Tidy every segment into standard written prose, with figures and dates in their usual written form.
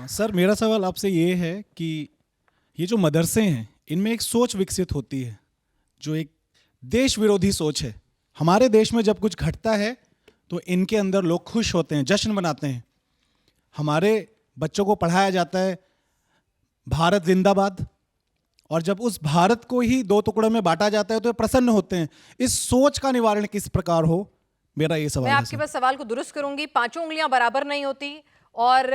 Sir मेरा सवाल आपसे ये है कि ये जो मदरसे हैं इनमें एक सोच विकसित होती है जो एक देश विरोधी सोच है। हमारे देश में जब कुछ घटता है तो इनके अंदर लोग खुश होते हैं, जश्न मनाते हैं। हमारे बच्चों को पढ़ाया जाता है भारत जिंदाबाद, और जब उस भारत को ही दो टुकड़ों में बांटा जाता है तो ये प्रसन्न होते हैं। इस सोच का निवारण किस प्रकार हो, मेरा ये सवाल मैं है आपके सर। बस सवाल को दुरुस्त करूंगी। पांचों उंगलियां बराबर नहीं होती और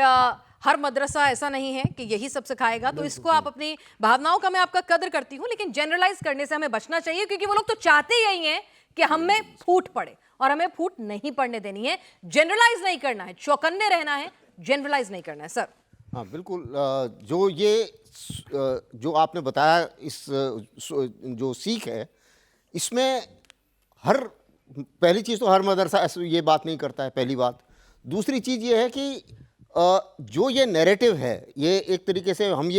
हर मदरसा ऐसा नहीं है कि यही सब सिखाएगा, तो इसको आप अपनी भावनाओं का मैं आपका कदर करती हूं, लेकिन जनरलाइज करने से हमें बचना चाहिए, क्योंकि वो लोग तो चाहते यही हैं कि हमें फूट पड़े, और हमें फूट नहीं पड़ने देनी है। जनरलाइज नहीं करना है, चौकन्ने रहना है, जनरलाइज नहीं करना है। सर हाँ बिल्कुल, जो आपने बताया, इस जो सीख है इसमें हर पहली चीज़ तो हर मदरसा ऐसे ये बात नहीं करता है, पहली बात। दूसरी चीज़ ये है कि जो ये नैरेटिव है, ये एक तरीके से हम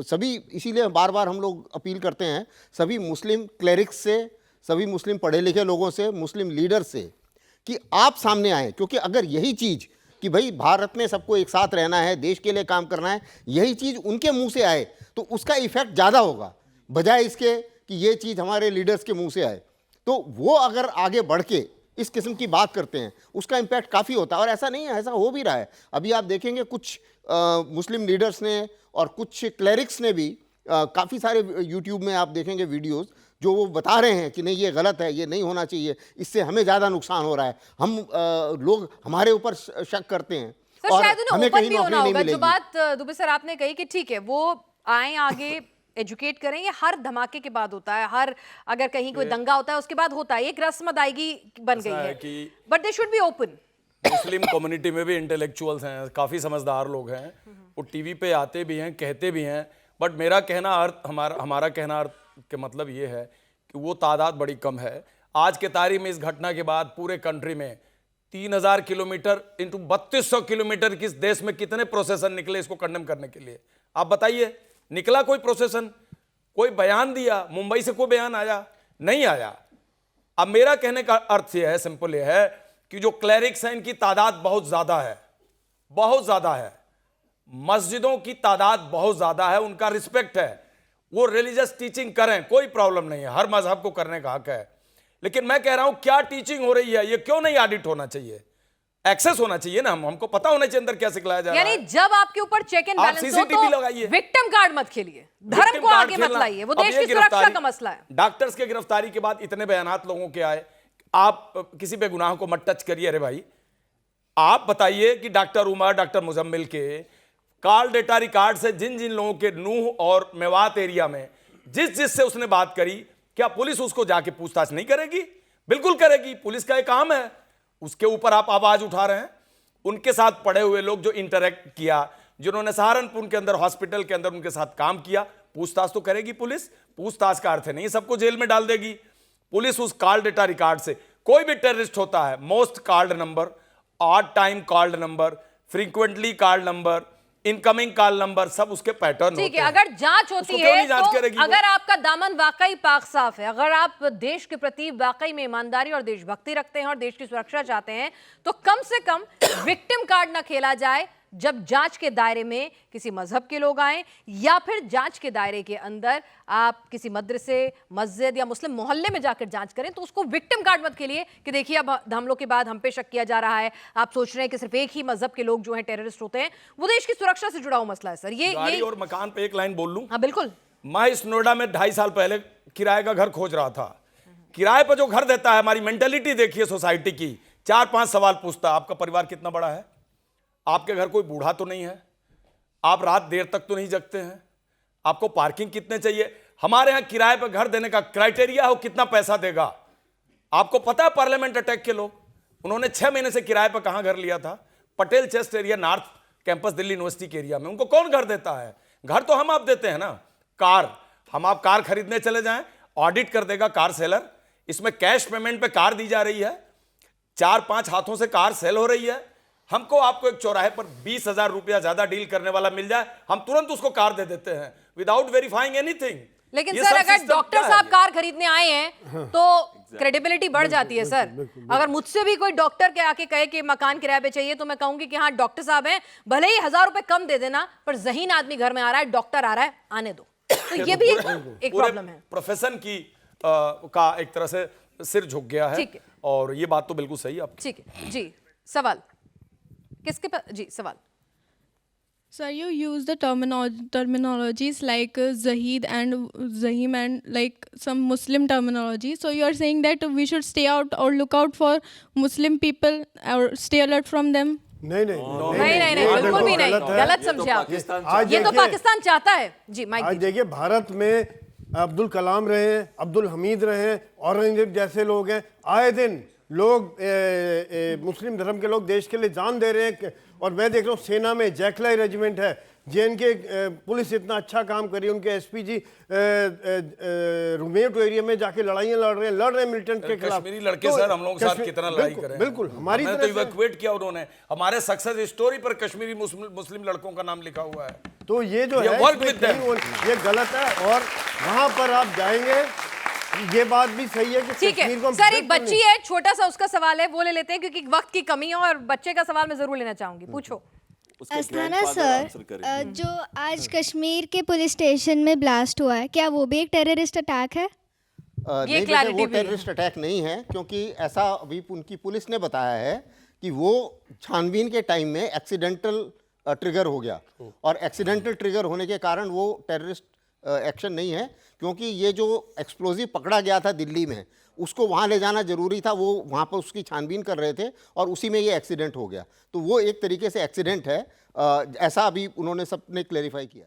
सभी, इसीलिए बार बार हम लोग अपील करते हैं सभी मुस्लिम क्लेरिक्स से, सभी मुस्लिम पढ़े लिखे लोगों से, मुस्लिम लीडर से, कि आप सामने आएँ। क्योंकि अगर यही चीज़ कि भाई भारत में सबको एक साथ रहना है, देश के लिए काम करना है, यही चीज़ उनके मुंह से आए तो उसका इफेक्ट ज़्यादा होगा, बजाय इसके कि ये चीज़ हमारे लीडर्स के मुंह से आए। तो वो अगर आगे बढ़ के इस किस्म की बात करते हैं, उसका इम्पैक्ट काफ़ी होता है। और ऐसा नहीं है, ऐसा हो भी रहा है। अभी आप देखेंगे कुछ मुस्लिम लीडर्स ने और कुछ क्लेरिक्स ने भी काफ़ी सारे यूट्यूब में आप देखेंगे वीडियोस, जो वो बता रहे हैं कि नहीं ये गलत है, ये नहीं होना चाहिए, इससे हमें ज़्यादा नुकसान हो रहा है, हम लोग हमारे ऊपर शक करते हैं सर और शायद उन्हें हमें ओपन कहीं भी नौकरी होना नहीं होगा। जो मिलेगी। बात दुबे सर आपने कही कि ठीक है वो आए आगे एजुकेट करें, ये हर धमाके के बाद होता है, हर अगर कहीं कोई दंगा होता है उसके बाद होता है, एक रस्म अदायगी बन गई है कि but they should be open. Muslim community में भी इंटेलेक्चुअल्स हैं, काफ़ी समझदार लोग हैं, वो टीवी पे आते भी हैं, कहते भी हैं। बट मेरा कहना अर्थ हमारा कहना अर्थ के मतलब ये है कि वो तादाद बड़ी कम है। आज के तारीख में इस घटना के बाद पूरे कंट्री में 3000 किलोमीटर इंटू 3200 किलोमीटर किस देश में कितने प्रोसेसन निकले इसको कंडेम करने के लिए? आप बताइए, निकला कोई प्रोसेसन? कोई बयान दिया? मुंबई से कोई बयान आया? नहीं आया। अब मेरा कहने का अर्थ यह है, सिंपल यह है कि जो क्लेरिक्स हैं इनकी तादाद बहुत ज्यादा है, बहुत ज्यादा है। मस्जिदों की तादाद बहुत ज्यादा है, उनका रिस्पेक्ट है, वो रिलीजियस टीचिंग करें, कोई प्रॉब्लम नहीं है, हर मजहब को करने का हक है। लेकिन मैं कह रहा हूं क्या टीचिंग हो रही है, ये क्यों नहीं ऑडिट होना चाहिए? एक्सेस होना चाहिए ना, हमको पता होना चाहिए अंदर क्या सिखलाया जा रहा है। यानी जब आपके ऊपर चेक एंड आप बैलेंस हो सीसीटीवी तो लगाइए, विक्टिम कार्ड मत खेलिए, धर्म को आगे मत लाइए, वो देश की सुरक्षा का मसला है। डॉक्टर्स के गिरफ्तारी के बाद इतने बयानात लोगों के आए, आप किसी पे गुनाह को मत टच करिए। अरे भाई आप बताइए कि डॉक्टर उमर, डॉक्टर मुजम्मिल के कॉल डेटा रिकॉर्ड से जिन जिन लोगों के नूह और मेवात एरिया में जिससे उसने बात करी, क्या पुलिस उसको जाके पूछताछ नहीं करेगी? बिल्कुल करेगी, पुलिस का एक काम है। उसके ऊपर आप आवाज उठा रहे हैं। उनके साथ पढ़े हुए लोग जो इंटरेक्ट किया, जिन्होंने सहारनपुर के अंदर हॉस्पिटल के अंदर उनके साथ काम किया, पूछताछ तो करेगी पुलिस। पूछताछ का अर्थ नहीं सबको जेल में डाल देगी पुलिस। उस कॉल डेटा रिकॉर्ड से कोई भी टेररिस्ट होता है, most called number, odd time called number, frequently called number, incoming call number, सब उसके पैटर्न होते हैं। अगर जांच होती है तो अगर आपका दामन वाकई पाक साफ है, अगर आप देश के प्रति वाकई में ईमानदारी और देशभक्ति रखते हैं और देश की सुरक्षा चाहते हैं, तो कम से कम विक्टिम कार्ड ना खेला जाए जब जांच के दायरे में किसी मजहब के लोग आए, या फिर जांच के दायरे के अंदर आप किसी मदरसे, मस्जिद या मुस्लिम मोहल्ले में जाकर जांच करें, तो उसको विक्टिम कार्ड मत खेलिए कि देखिए अब हमलों के बाद हम पे शक किया जा रहा है, आप सोच रहे हैं कि सिर्फ एक ही मजहब के लोग जो हैं टेररिस्ट होते हैं। वो देश की सुरक्षा से जुड़ा हुआ मसला है सर। ये और मकान पे एक लाइन बोल लूं? हाँ बिल्कुल। मैं इस नोएडा में 2.5 साल पहले किराए का घर खोज रहा था। किराए पर जो घर देता है, हमारी मेंटेलिटी देखिए सोसाइटी की, 4-5 सवाल पूछता है, आपका परिवार कितना बड़ा है, आपके घर कोई बूढ़ा तो नहीं है, आप रात देर तक तो नहीं जगते हैं, आपको पार्किंग कितने चाहिए। हमारे यहां किराए पर घर देने का क्राइटेरिया हो कितना पैसा देगा। आपको पता है पार्लियामेंट अटैक के लोग, उन्होंने 6 महीने से किराए पर कहां घर लिया था? Patel chest area, north campus Delhi university के एरिया में। उनको कौन घर देता है? घर तो हम आप देते हैं ना। कार, हम आप कार खरीदने चले जाएं, ऑडिट कर देगा कार सेलर, इसमें कैश पेमेंट पे कार दी जा रही है, 4-5 हाथों से कार सेल हो रही है। हमको आपको एक चौराहे पर 20,000 रुपया ज्यादा डील करने वाला मिल जाए, हम तुरंत उसको कार दे देते हैं विदाउट वेरीफाइंग एनीथिंग। लेकिन सर अगर डॉक्टर साहब कार खरीदने आए हैं तो क्रेडिबिलिटी बढ़ जाती है सर। अगर मुझसे भी कोई डॉक्टर के आके कहे कि मकान किराए पे चाहिए तो मैं कहूंगी कि हाँ डॉक्टर साहब हैं, भले ही 1000 रुपए कम दे देना, पर ज़हीन आदमी घर में आ रहा है, डॉक्टर आ रहा है, आने दो। तो ये भी एक प्रॉब्लम है। प्रोफेशन की का एक तरह से सिर झुक गया है, ठीक है। और ये बात तो बिल्कुल सही है आपकी। ठीक है जी, सवाल किसके पास जी? सवाल Sir, you use the terminologies like Zahid and Zahim and like some Muslim terminology. So you are saying that we should stay out or look out for Muslim people or stay alert from them? नहीं बिल्कुल भी नहीं, गलत समझे आप। ये तो पाकिस्तान चाहता है जी। माइक आज देखिए, भारत में अब्दुल कलाम रहे हैं, अब्दुल हमीद रहे हैं, औरंगजेब जैसे लोग हैं। आए दिन लोग मुस्लिम धर्म के लोग देश के लिए जान दे रहे हैं। और मैं देख रहा हूँ सेना में जैकलाई रेजिमेंट है, जेएनके पुलिस इतना अच्छा काम कर रही है, उनके एसपी जी रिमोट एरिया में जाके लड़ाइयाँ लड़ रहे हैं मिलिटेंट के खिलाफ। कश्मीरी लड़के सर हम लोगों के साथ कितना लड़ाई करें। बिल्कुल हमारी तो इवैक्यूएट किया उन्होंने, हमारे सक्सेस स्टोरी पर कश्मीरी मुस्लिम लड़कों का नाम लिखा हुआ है। तो ये जो है ये गलत है, और वहां पर आप जाएंगे, ये बात भी सही है कि ठीक है सर। एक बच्ची है, छोटा सा उसका सवाल है, वो ले लेते हैं क्योंकि वक्त की कमी है, और बच्चे का सवाल मैं जरूर लेना चाहूंगी। पूछो। अस्थाना सर, जो आज कश्मीर के पुलिस स्टेशन में ब्लास्ट हुआ है, क्या वो भी एक टेररिस्ट अटैक है? नहीं बेटे, वो टेररिस्ट अटैक नहीं है, क्योंकि ऐसा अभी उनकी पुलिस ने बताया है कि वो छानबीन के टाइम में एक्सीडेंटल ट्रिगर हो गया, और एक्सीडेंटल ट्रिगर होने के कारण वो टेररिस्ट एक्शन नहीं है, क्योंकि ये जो एक्सप्लोजिव पकड़ा गया था दिल्ली में, उसको वहाँ ले जाना जरूरी था, वो वहाँ पर उसकी छानबीन कर रहे थे और उसी में ये एक्सीडेंट हो गया। तो वो एक तरीके से एक्सीडेंट है, ऐसा अभी उन्होंने सबने क्लेरिफाई किया।